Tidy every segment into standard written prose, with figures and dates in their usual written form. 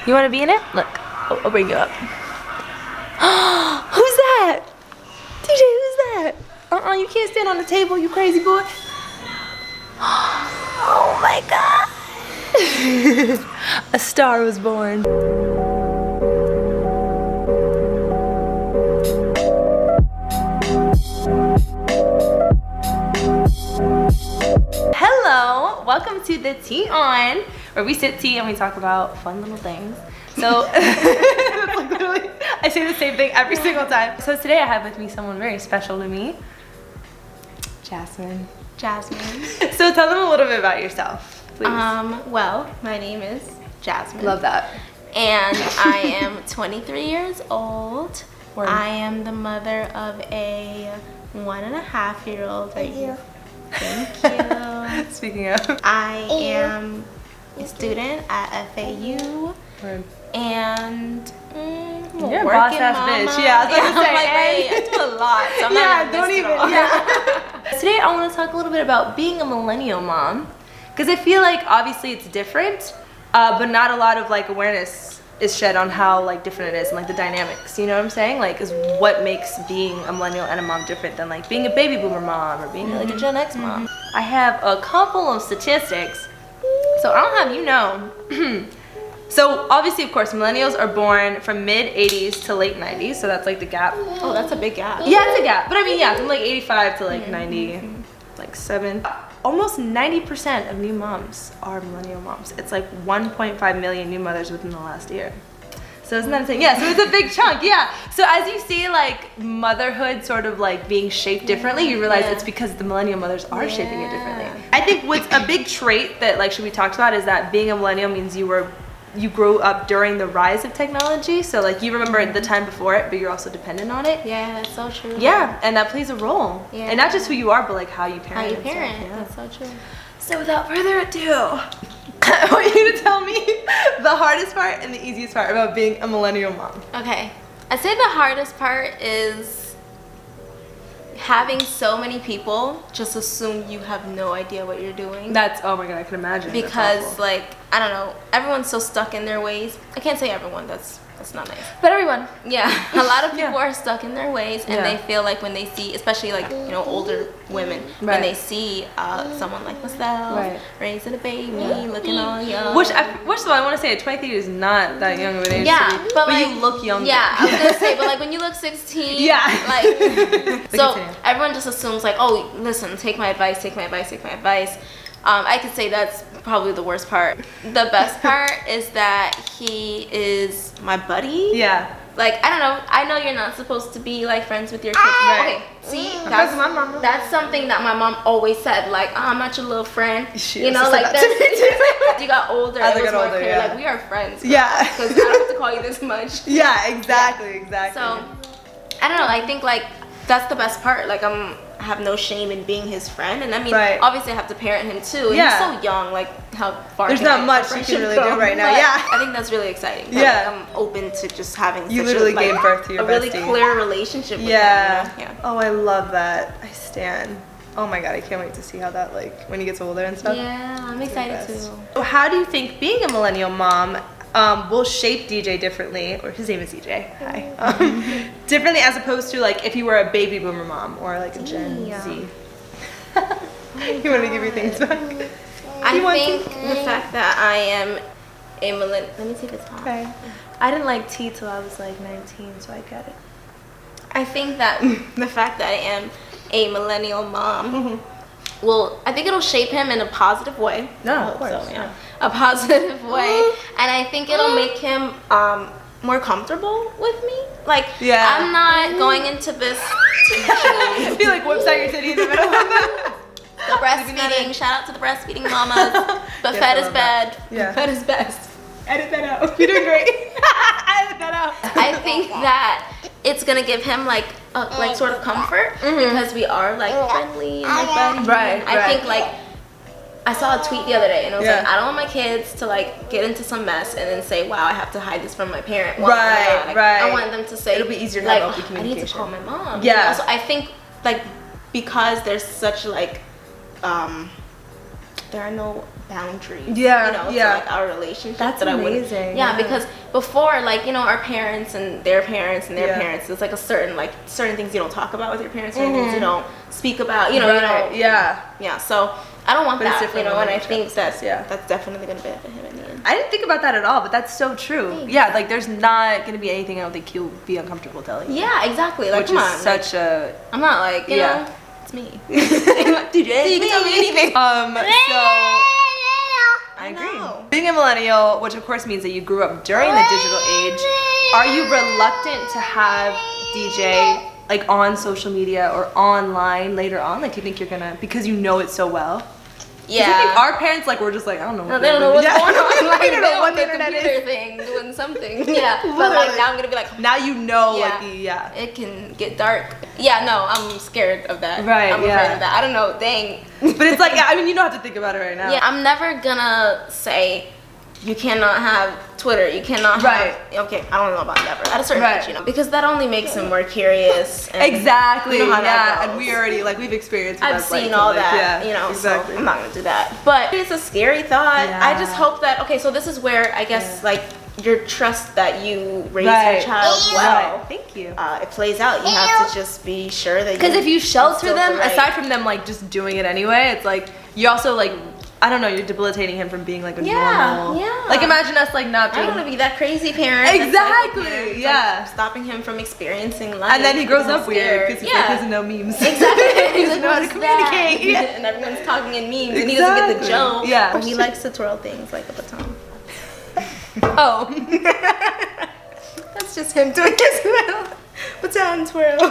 You want to be in it? Look, I'll bring you up. Who's that? DJ, who's that? You can't stand on the table, you crazy boy. Oh my God. A star was born. Hello, welcome to the Tea On, where we sip tea and we talk about fun little things. So, like literally, I say the same thing every single time. So today I have with me someone very special to me, Jasmine. Jasmine. So tell them a little bit about yourself, please. Well, my name is Jasmine. Love that. And I am 23 years old. Word. I am the mother of a 1.5-year-old. Thank you. Thank you. Speaking of. I am a student at FAU. Word. And you're a boss ass bitch. Yeah, I was gonna say, wait, I do a lot. So I'm yeah, don't even. Yeah. Today I want to talk a little bit about being a millennial mom, because I feel like obviously it's different, but not a lot of like awareness is shed on how like different it is and like the dynamics. You know what I'm saying? Like, is what makes being a millennial and a mom different than like being a baby boomer mom or being like a Gen X mom. I have a couple of statistics, so I don't have you know. So obviously, of course, millennials are born from mid 80s to late 90s, so that's like the gap. Oh, that's a big gap. Yeah, it's a gap, but I mean, yeah, from like 85 to like 90, like 7. Almost 90% of new moms are millennial moms. It's like 1.5 million new mothers within the last year. So isn't that insane? Yeah, so it's a big chunk, yeah. So as you see like motherhood sort of like being shaped differently, you realize it's because the millennial mothers are shaping it differently. I think what's a big trait that like should be talked about is that being a millennial means you grew up during the rise of technology, so like you remember the time before it, but you're also dependent on it. Yeah, that's so true. Yeah, and that plays a role. Yeah. And not just who you are, but like how you parent. How you parent. Yeah. That's so true. So without further ado, I want you to tell me the hardest part and the easiest part about being a millennial mom. Okay, I'd say the hardest part is having so many people just assume you have no idea what you're doing. That's, oh my God, I can imagine. Because like, I don't know, everyone's so stuck in their ways. I can't say everyone, that's not nice. But everyone. Yeah, a lot of people are stuck in their ways, and they feel like when they see, especially like, you know, older women, when they see someone like myself raising a baby, looking all young. Which of all, I want to say 23 is not that young of an age. Yeah, but like, you look younger. Yeah, I was gonna say, but like when you look 16, like, so everyone just assumes like, oh, listen, take my advice, take my advice, take my advice. I could say that's probably the worst part. The best part is that he is my buddy. Yeah. Like, I don't know. I know you're not supposed to be like friends with your kids. Okay. See, that's something that my mom always said. Like, oh, I'm not your little friend. You know, like that's you got older. It was more clear. Like, we are friends. Girl, because I don't have to call you this much. Yeah, exactly. So, I don't know. I think like that's the best part. Like, I have no shame in being his friend, and I mean, obviously I have to parent him too. And he's so young, like how far there's not much you can really do right now. Yeah, I think that's really exciting. Like, I'm open to just having you literally gave birth to your really bestie. Clear relationship with him. Yeah. Oh, I love that. I stand. Oh my God, I can't wait to see how that like when he gets older and stuff. Yeah, I'm excited too. So how do you think being a millennial mom will shape DJ differently, or his name is DJ, hi, differently as opposed to like if you were a baby boomer mom or like a Gen Z? You want to give your things back? I think the fact that I am a millennial, let me see if it's hot. Okay. I didn't like tea till I was like 19, so I get it. I think that the fact that I am a millennial mom well, I think it'll shape him in a positive way. No, of course. So, yeah. A positive way. And I think it'll make him more comfortable with me. Like, I'm not going into this. I feel like whips out your titty in the middle. The breastfeeding. Shout out to the breastfeeding mamas. But fed is bad. Yeah. Fed is best. Edit that out. You're doing great. Edit that out. I think that it's gonna give him like sort of comfort because we are like friendly and like buddy. Right. I think like I saw a tweet the other day and it was like, I don't want my kids to like get into some mess and then say, wow, I have to hide this from my parent. Well, right. I want them to say, it'll be easier to like, have open communication. I need to call my mom. Yeah. You know? So I think like because there's such like there are no boundaries. Yeah, to like our relationship. That's that amazing. Yeah, because before, like, our parents and their parents and their parents, it's like certain things you don't talk about with your parents, certain things you don't speak about. Yeah. So I don't want that. And I think that's definitely gonna benefit him in the end. I didn't think about that at all, but that's so true. Thanks. Yeah, like there's not gonna be anything I don't think he'll be uncomfortable telling you. Yeah, exactly. Like, which come is on, such a. I'm not like it's me. Dude, you can tell me anything. So I agree. Being a millennial, which of course means that you grew up during the digital age, are you reluctant to have DJ like on social media or online later on? Like, do you think you're gonna, because you know it so well? Yeah. I think our parents we're just like, I don't know. No, they don't know what's going on. Like, they don't know what the internet computer thing doing something. Yeah. But like now I'm gonna be like, now you know, it can get dark. Yeah, no, I'm scared of that. Right. I'm afraid of that. I don't know. Dang. But it's like, I mean, you don't have to think about it right now. Yeah, I'm never gonna say you cannot have Twitter. You cannot have. Okay, I don't know about never. At a certain age, because that only makes them more curious. And exactly. How that goes. And we already we've experienced. I've seen all that. Exactly. So I'm not gonna do that. But it's a scary thought. Yeah. I just hope that. Okay, so this is where I guess your trust that you raise your child well. Thank you. It plays out. You have to just be sure that. Because if you shelter them, aside from them just doing it anyway, it's like you also I don't know, you're debilitating him from being like a normal. Yeah. Like imagine us not doing. I don't want to be that crazy parent. Exactly. Stopping him from experiencing life. And then he grows up weird because he doesn't know memes. Exactly. He doesn't know how to communicate. And everyone's talking in memes and he doesn't get the joke. Yeah. But he likes to twirl things like a baton. Oh. That's just him doing his baton twirl.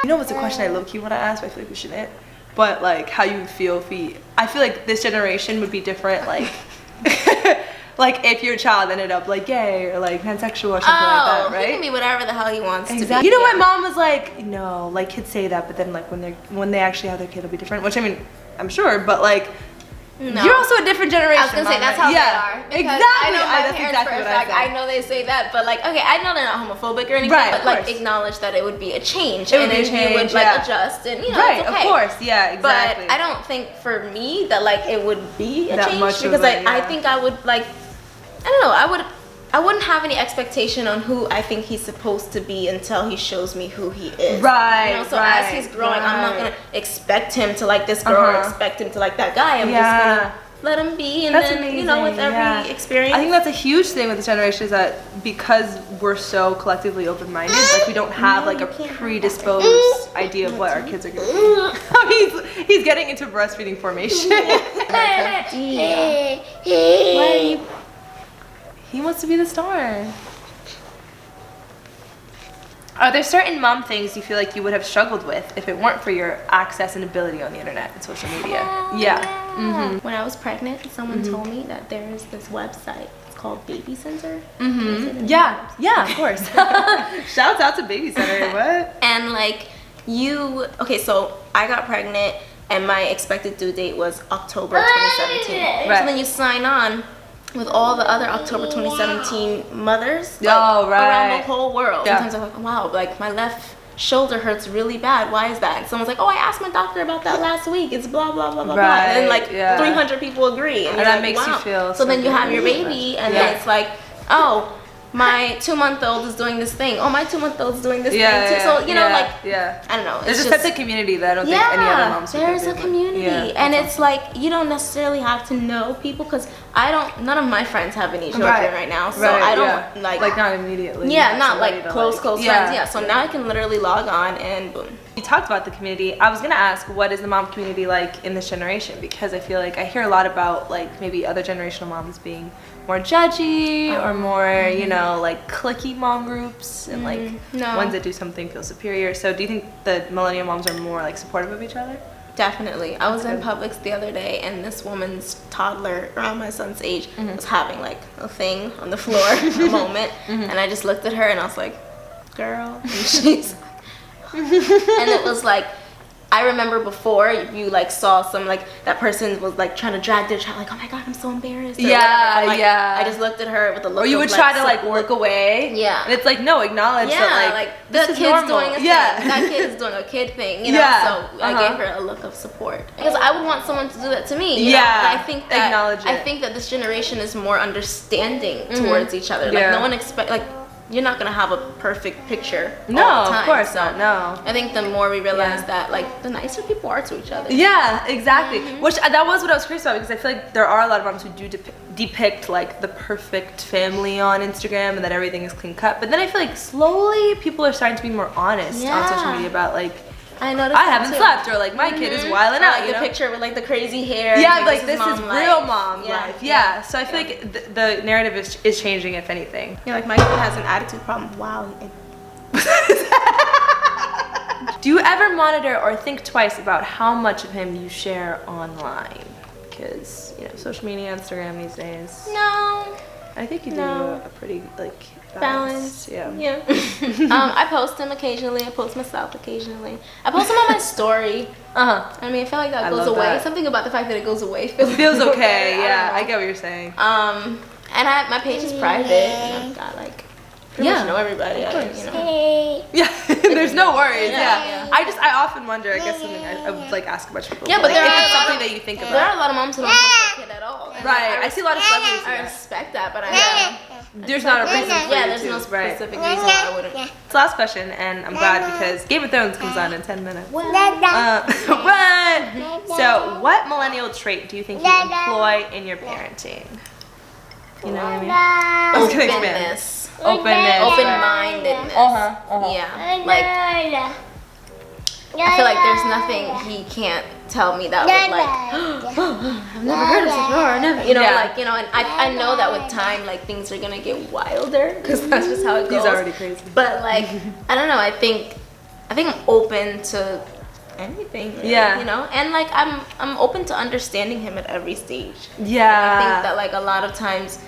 You know what's a question I low-key want to ask, but I feel like we shouldn't. But how you feel I feel like this generation would be different, if your child ended up gay or pansexual or something like that, right? He can be whatever the hell he wants to be. You know, my mom was like, no, kids say that, but then when they actually have their kid, it'll be different. Which I mean, I'm sure, but no. You're also a different generation. I was gonna say that's how they are. Exactly. I know my that's parents exactly for a what I fact. said. I know they say that, but okay, I know they're not homophobic or anything, but acknowledge that it would be a change, it would and be then you would adjust, and it's okay. Of course, yeah, exactly. But I don't think for me that it would be a that change much because I think I would I don't know, I wouldn't have any expectation on who I think he's supposed to be until he shows me who he is. Right. So as he's growing, I'm not gonna expect him to like this girl or expect him to like that guy. I'm just gonna let him be, and that's then amazing. With every experience. I think that's a huge thing with this generation is that because we're so collectively open-minded, we don't have a predisposed idea of what our kids are going to be. He's getting into breastfeeding formation. Why are you? He wants to be the star. Are there certain mom things you feel like you would have struggled with if it weren't for your access and ability on the internet and social media? Yeah. When I was pregnant, someone told me that there's this website. It's called Baby Center. Yeah, of course. Shouts out to Baby Center. What? And so I got pregnant and my expected due date was October 2017. Right. So then you sign on with all the other October 2017 mothers around the whole world. Sometimes I'm like, wow, my left shoulder hurts really bad. Why is that? And someone's like, oh, I asked my doctor about that last week. It's blah, blah, blah, blah, blah. And then 300 people agree. And that makes you feel so then you have your baby and then it's like, oh, my 2-month-old is doing this thing. Oh, my 2-month-old is doing this thing too. So, I don't know. There's a sense of community that I don't think any other moms would there's a community. And it's you don't necessarily have to know people because none of my friends have any children right now. So I don't not immediately. Yeah, not close friends. Yeah, so now I can literally log on and boom. You talked about the community. I was gonna ask, what is the mom community like in this generation? Because I feel like I hear a lot about maybe other generational moms being more judgy or more, cliquey mom groups and ones that do something feel superior. So do you think the millennial moms are more supportive of each other? Definitely. I was in Publix the other day and this woman's toddler around my son's age was having a thing on the floor, a moment, and I just looked at her and I was like, girl, and she's and it was I remember before you like saw some like that person was like trying to drag their child, like, oh my god, I'm so embarrassed. Yeah, like, yeah. I just looked at her with a look. Or you would try to like look away. Yeah. And it's like, no, acknowledge that like the kid's normal. doing a thing. That kid is doing a kid thing. You know. Yeah. So I gave her a look of support because I would want someone to do that to me. You yeah. know? I think that acknowledge it. I think that this generation is more understanding towards each other. Like no one expect like. You're not gonna have a perfect picture all the time. Of course not. No. I think the more we realize that, like, the nicer people are to each other. Yeah, exactly. Which that was what I was curious about because I feel like there are a lot of moms who do depict like the perfect family on Instagram and that everything is clean cut. But then I feel like slowly people are starting to be more honest on social media about like. I noticed. I haven't slept, or like my kid is wilding out. Like the picture with like the crazy hair. Yeah, like this is real mom life. life. Yeah. So I feel like the narrative is changing, if anything. Yeah, like my kid has an attitude problem. Wow. Do you ever monitor or think twice about how much of him you share online? Because you know, social media, Instagram these days. No. I think you do a pretty like. Balance. Yeah. I post him occasionally. I post myself occasionally. I post him on my story. I mean, I feel like that goes away. That. Something about the fact that it goes away feels okay. Yeah, I get what you're saying. And my page is private. And I've got like pretty much know everybody. You know. Yeah. There's no worries. Yeah. I often wonder. I guess something I would like ask a bunch of people. Yeah, but like, if it's something that you think about. There are a lot of moms who don't post their kid at all. Right. I see a lot of celebrities. I respect that, but there's not a reason for there's no specific reason why I wouldn't. It's the last question, and I'm glad because Game of Thrones comes on in 10 minutes. What? So, what millennial trait do you think you employ in your parenting? You know what I mean? Openness. Open-mindedness. Yeah. Like, I feel like there's nothing he can't tell me that would like, I've never heard of such or never, you know, like, you know, and I know that with time, like, things are gonna get wilder because that's just how it goes. He's already crazy. But like, I don't know, I think I'm open to anything, really, you know, and like I'm open to understanding him at every stage. Yeah. And I think that like a lot of times,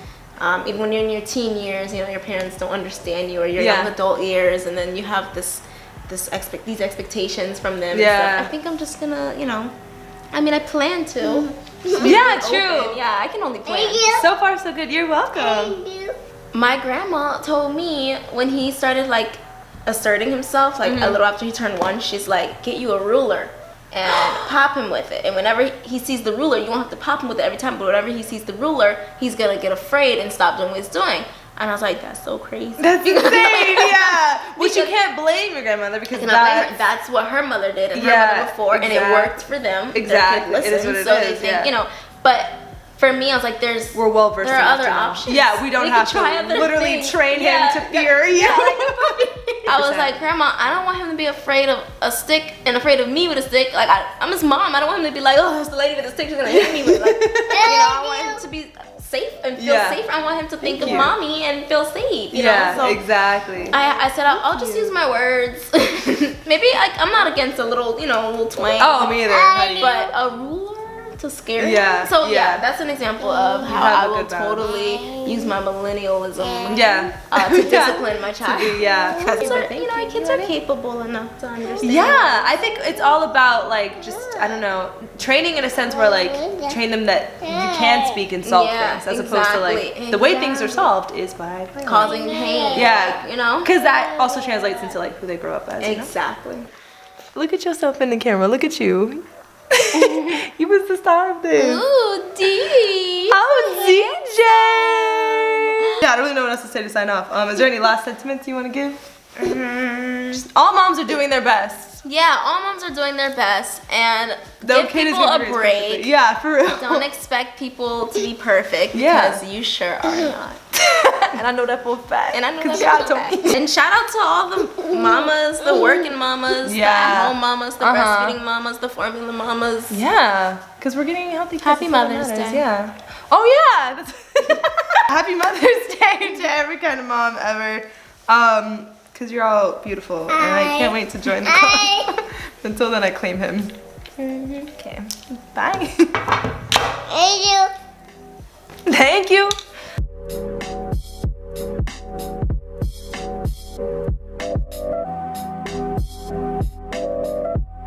even when you're in your teen years, you know, your parents don't understand you, or your young adult years, and then you have these expectations from them. Yeah. I think I'm just gonna, you know, I mean, I plan to. Yeah, true. Open. Yeah, I can only plan. So far, so good. You're welcome. My grandma told me when he started like asserting himself, like a little after he turned 1, she's like, get you a ruler and pop him with it. And whenever he sees the ruler, you won't have to pop him with it every time, but whenever he sees the ruler, he's gonna get afraid and stop doing what he's doing. And I was like, that's so crazy. That's insane, yeah. Which you can't blame your grandmother because that's what her mother did and her mother before, and it worked for them. Exactly. It is what it is. They think, you know, but for me, I was like, we're well versed. There are other options. Yeah, we don't have to literally train him to fear you. I was like, Grandma, I don't want him to be afraid of a stick and afraid of me with a stick. Like, I'm his mom. I don't want him to be like, oh, there's the lady with a stick. She's gonna hit me with. Like, you know, I want him to be safe and feel safe. I want him to think of mommy and feel safe. You know? So exactly. I said I'll just use my words. Maybe I'm not against a little, you know, a little twang. Oh, me either. Honey. But a ruler to scare him. Yeah. So that's an example of how I will totally use my millennialism. To discipline my child. Because you know, kids are capable enough to understand. Yeah, I think it's all about like just I don't know, training in a sense where like train them that you can speak and solve things as opposed to like the way things are solved is by causing pain. Yeah, you know, because that also translates into like who they grow up as. Exactly. You know? Look at yourself in the camera. Look at you. You was the star of this. Ooh, D. Oh, DJ. Yeah, I don't really know what else to say to sign off. Is there any last sentiments you want to give? Just, all moms are doing their best. Yeah, all moms are doing their best, and give people a break. Yeah, for real. Don't expect people to be perfect because you sure are not. And I know that for a fact. And I know that for a fact. And shout out to all the mamas, the working mamas, the at-home mamas, the breastfeeding mamas, the formula mamas. Yeah, because we're getting healthy kids. Happy Mother's Day. Yeah. Oh yeah. Happy Mother's Day to every kind of mom ever. Because you're all beautiful, and I can't wait to join the club. Until then, I claim him. Okay. Bye. Thank you. Thank you.